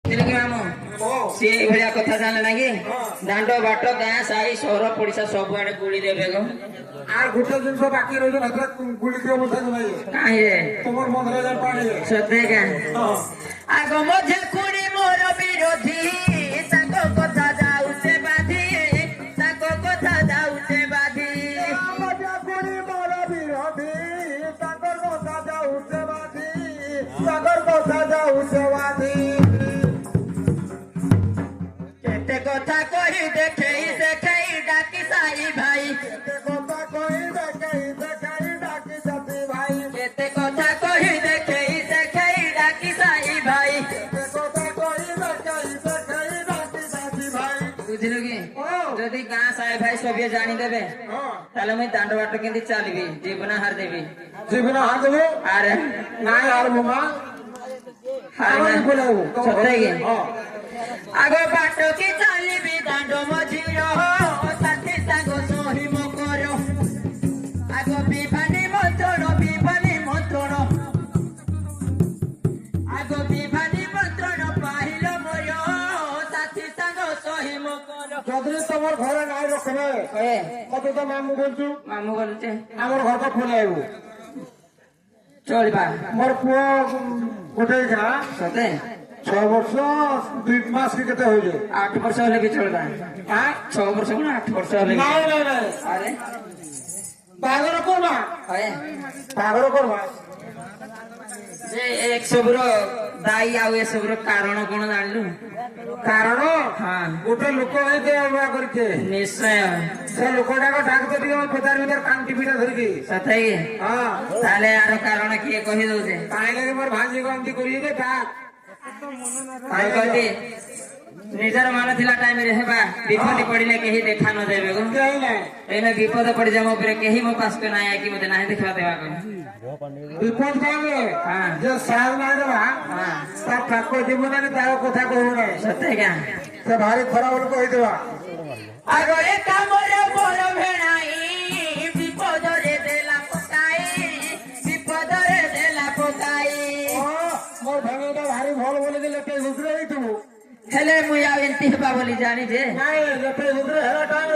सी भाया कथा जाने ना कि दांड बाट गाँ साई सहर पड़िशा सब आड़े गुड़ी देवे गो আর গোটে জিনিস বাকি রইছে না গুলি দিয়ে বসে নাই काहे रे তোমার মন্দিরে যার পানি सत्य का आगो मझे कुड़ी मोर विरोधी ताको कथा जाऊ से बाधी ताको कथा जाऊ से बाधी মজা করি মোর বিরোধী তাকর কথা যাও সেবাধি তাকর কথা যাও সেবাধি केते कथा कही देखेई देखेई डाकी साई भाई কথা কই দেখাই দেখাই ডাকি সাথী ভাই केते कथा कही देखेई देखेई डाकी साई भाई কথা কই দেখাই দেখাই ডাকি সাথী ভাই बुझलु कि যদি গাঁ সাই ভাই সবিয়ে জানি দেবে তাহলে মুই দাଣ୍ଡ বাট কেndi চালিবি জীবন হার দেবি জীবন হাত দেবো আরে নাই আর মামা হার আমি বলাও সত্যি কি আগো বাট কি চালিবি দাଣ୍ଡ মঝির সাথে সাগো সহিম কর আগো বিভানি মন্ত্রণ আগো বিভানি মন্ত্রণ পাহিল ময় সাথে সাগো সহিম কর যদি তোমার ঘরে নাই রকমে এ কত তো মামু বলছু মামু বলছে আমার ঘরটা খুলে আইব চলবা মোর পুয়া গোটে না সতে 6 বর্ষ 2 মাস কি কেতে হইছে 8 वर्ष হলে বি চলবা হ্যাঁ 6 वर्ष না 8 वर्ष হলে নাই নাই নাই আরে বাগর করবা হয় বাগর করবা যে এক সবর দায়ী আউ এ সবর কারণ কোন জানলু কারণ হ্যাঁ গোটে লোক হইতে অবয়া করছে নিশ্চয় সে লোকটাকে ডাকতে দিয়ে পেটার ভিতর কান টিপিটা ধরিকি সথাই হ্যাঁ তাহলে আর কারণ কি কহি দউছে তাইলে মোর ভাঞ্জি গন্তি করিয়ে দে ডাক আর কইতে নিজের মান থিলা টাইম রে হেবা বিপদ পড়িলে কেহি দেখা ন দেবে গো যাই নাই এনে বিপদ পড়ি যাম উপরে কেহি মো পাস কে নাই কি মতে নাই দেখা দেবা গো বিপদ পাবে হ্যাঁ যে সাল নাই দেবা হ্যাঁ তার ঠাকুর জীবনে তার কথা কহু নাই সত্যি কা সে ভারী খরাপ লোক হইদেবা আগরে কামরে বড় ভেড়াই বিপদরে দেলা পকাই বিপদরে দেলা পকাই মোর ভাঙিটা ভারী ভাল বলে দিলে কে হুজরে হইতু হেলে মুই আউ এন্তি হেবা বলি জানি যে নাই যেতে হুজরে হেলা টাইম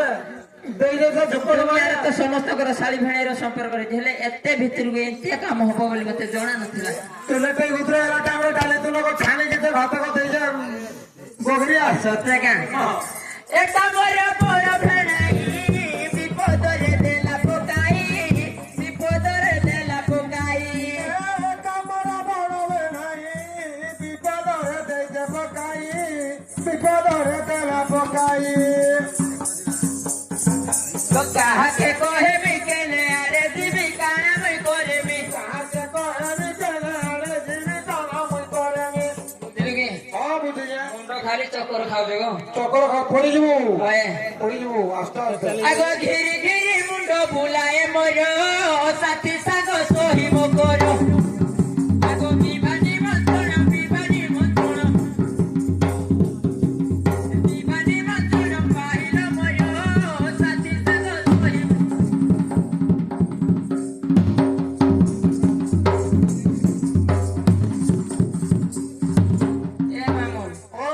দেই দে ঝপট তুমি আর তো ସମସ୍ତଙ୍କର ଶାଳି ଭେଣେଇର ସମ୍ପର୍କ ରହିଛି ହେଲେ ଏତେ ଭିତରକୁ ଏମିତି କାମ ହବ ବୋଲି ମତେ ଜଣା ନଥିଲା তুলে তে হুজরে হেলা টাইম ডালে তুলো ছানে যেতে ভাত কথা দেই যা গগরিয়া ସତ୍ୟ କା ଏଟା ମୋର ବଡ ଭେଣାଇ ବିପଦରେ ଦେଲା ପକାଇ ବିପଦରେ ଦେଲା ପକାଇ কামরা বড় নাই বিপদরে দেই যে পকাই বিপদরে তেলা পকাই তো কাহাকে কহেবি কেনে আরে দিবি কানা মুই করেবি কাছে কইবি চলে আরে জিনি তালা মই করেমি বুঝলি কি বুঝি যা মুন্ড খালি চক্কর খাওবে গো চকর খা পড়ি যাবো হয় পড়ি যাবো আস্তে আস্তে আগো ঘিরি ঘিরি মুন্ড বুলায়ে মোর সাথী সাগ সহিব কর আগো বিভানি মন্ত্রণ পাহিল মোর সাথী সাগ সহিব এ মামু ও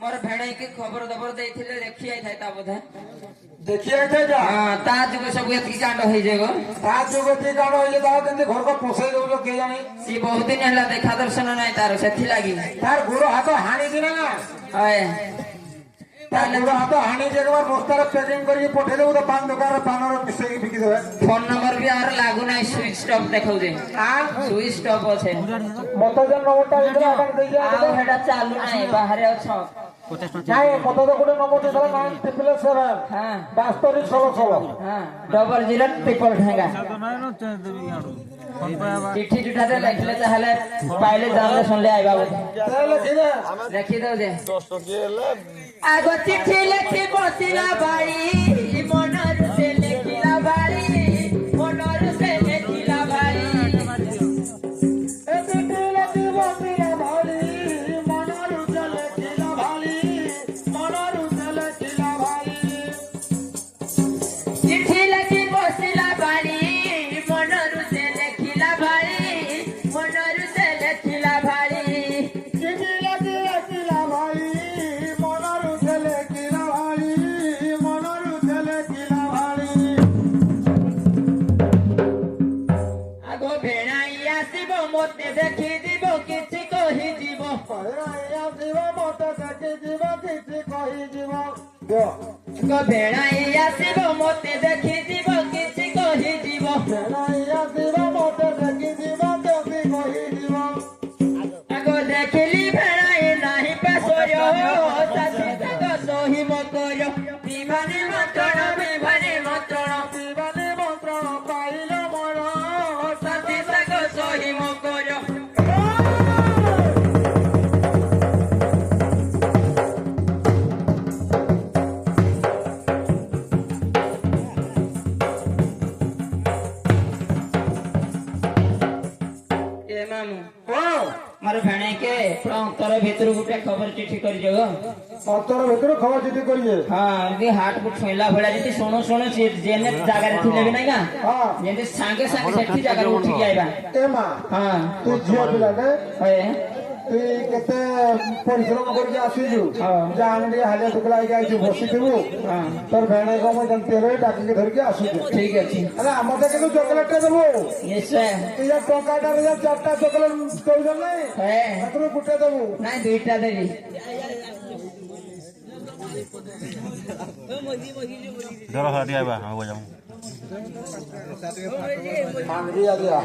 মোর ভেড়াই কি খবর দবর দেইଥିଲେ দেখি আইথাই তা বোধে দেখি আইতে যা হ্যাঁ তা যুগ ସବୁ ଏତିକି କାଣ୍ଡ ହେଇଯାଏ ଗো ତା ଯୋଗତି କାଣ হইলে তাও কিন্তু ঘরকে পোষাই দেবো কে জানি ସିଏ ବହୁତ ଦିନ ହେଲା ଦେଖା ଦର୍ଶନ ନାହିଁ ତାର ସେଥିଲାଗି তার গোড় হাত হানি দিনা না হয় তার গোড় হাত হানি যে একবার বস্তারে প্যাকিং করিকি পঠাই দেবো তো পান দোকানে পানর মিশাইকি বিকি দেবে ফোন নম্বর ବି আর লাগୁ ନାହିଁ ସୁଇଚ ଅଫ୍ ଦେଖାଉଛି আর ସୁଇଚ ଅଫ୍ ଅଛି মতজন নম্বরটা দিলে আবার দেই যা ଆଉ ସେଟା ଚାଲୁ ନାହିଁ ବାହାରେ ଅଛ নাই মত তো কোন নম্বর দিলে 977 হ্যাঁ 72 হ্যাঁ 00 ট্রিপল ঠেঙ্গা চিঠি জুঠাতে লেখিলে তাহলে পাইলে জানলে শুনলে আইবা বোধେ তাহলে ঠিক আছে লেখি দଉ যে আগ চিঠি লেখি বসিলা বাড়ি মনর সে লেখিলা বাড়ি মনর সে লেখিলা বাড়ি চিঠি লেখি বসিলা বাড়ি মনর সে লেখিলা বাড়ি মনর সে লেখিলা বাড়ি চিঠি লেখি লেখিলা ଆସିବ ମତେ ଦେଖି ଯିବ କିଛି କହିଯିବ ଭେଣାଇ ଆସିବ ମତେ ଦେଖିଯିବ କିଛି କହିଯିବ ଭେଣାଇ ଆସିବ ମତେ ଦେଖି ଯିବ କିଛି କହିଯିବ ଆଗ ଦେଖିଲି ଭେଣାଇ ନାହିଁ ପାଶୟ ଶାଶୀ ତାଙ୍କ ସହି ମକର ବିଭାନେ ମନ୍ତ୍ରଣ ଶିବାନୀ ମନ୍ତ୍ରଣ ପାଇଲ ମୋର ଶାଶୀ ତାଙ୍କ ସହି ମକର ଏ ମାମୁଁ ମୋର ଭେଣେଇକେ ଅନ୍ତର ଭିତରୁ ଗୋଟେ ଖବର ଚିଠି କରିଯ ଅତର ଭିତରୁ ଖବର ଚିଠି କରିବେ ହଁ ଯେ ହାଟକୁ ଛୁଇଁଲା ଭଳିଆ ଯଦି ଶୁଣୁ ଯେନେ ଜାଗାରେ ଥିଲେ ବି ନାଇଁ ହଁ ଯେମିତି ସାଙ୍ଗେ ସାଙ୍ଗେ ସେଠି ଜାଗାରେ ଉଠିକି ଆଇବା ଏ ମା ହଁ ତୁ ଝିଅ ପିଲାଟେ ହଏ তুই কেতে পরিশ্রম করিকি আসিছু হ্যাঁ। যাহানে ଟିକେ ହାଲିଆ ଶୁଖିଲା ହେଇକି ଆଇଛୁ ବସିଥିବୁ ହଁ তোর ଭେଣେଇ କମ ଯେମିତି ହେଲେ ଡାକିକି ଧରିକି ଆସୁଛୁ ଠିକ ଅଛି ଆରେ ଆମତେ କିନ୍ତୁ ଚକୋଲେଟ ଟେ ଦେବୁ ନିଶ୍ଚୟ ଇଏ ଟଙ୍କାଟାରେ ଇଏ 4ଟା ଚକୋଲେଟ ଦଉଛନ୍ତି ନାଇଁ ହଏ ସେଥିରୁ ଗୋଟେ ଦେବୁ ନାଇଁ ଦୁଇଟା ଦେବି ধর হাতি আইবা আমি যাবো মাঙ্গি আদিয়া